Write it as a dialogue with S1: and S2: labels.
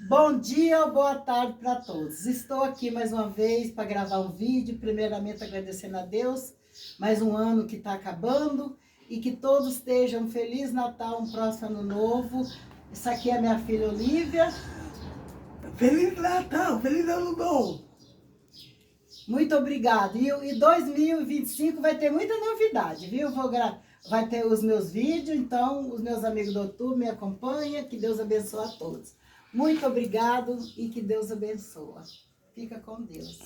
S1: Bom dia ou boa tarde para todos. Estou aqui mais uma vez para gravar um vídeo. Primeiramente agradecendo a Deus, mais um ano que está acabando e que todos estejam um Feliz Natal, um próximo ano novo. Essa aqui é minha filha Olivia.
S2: Feliz Natal, feliz ano novo.
S1: Muito obrigada. E 2025 vai ter muita novidade, viu? Vai ter os meus vídeos, então os meus amigos do YouTube me acompanham. Que Deus abençoe a todos. Muito obrigado e que Deus abençoe. Fica com Deus.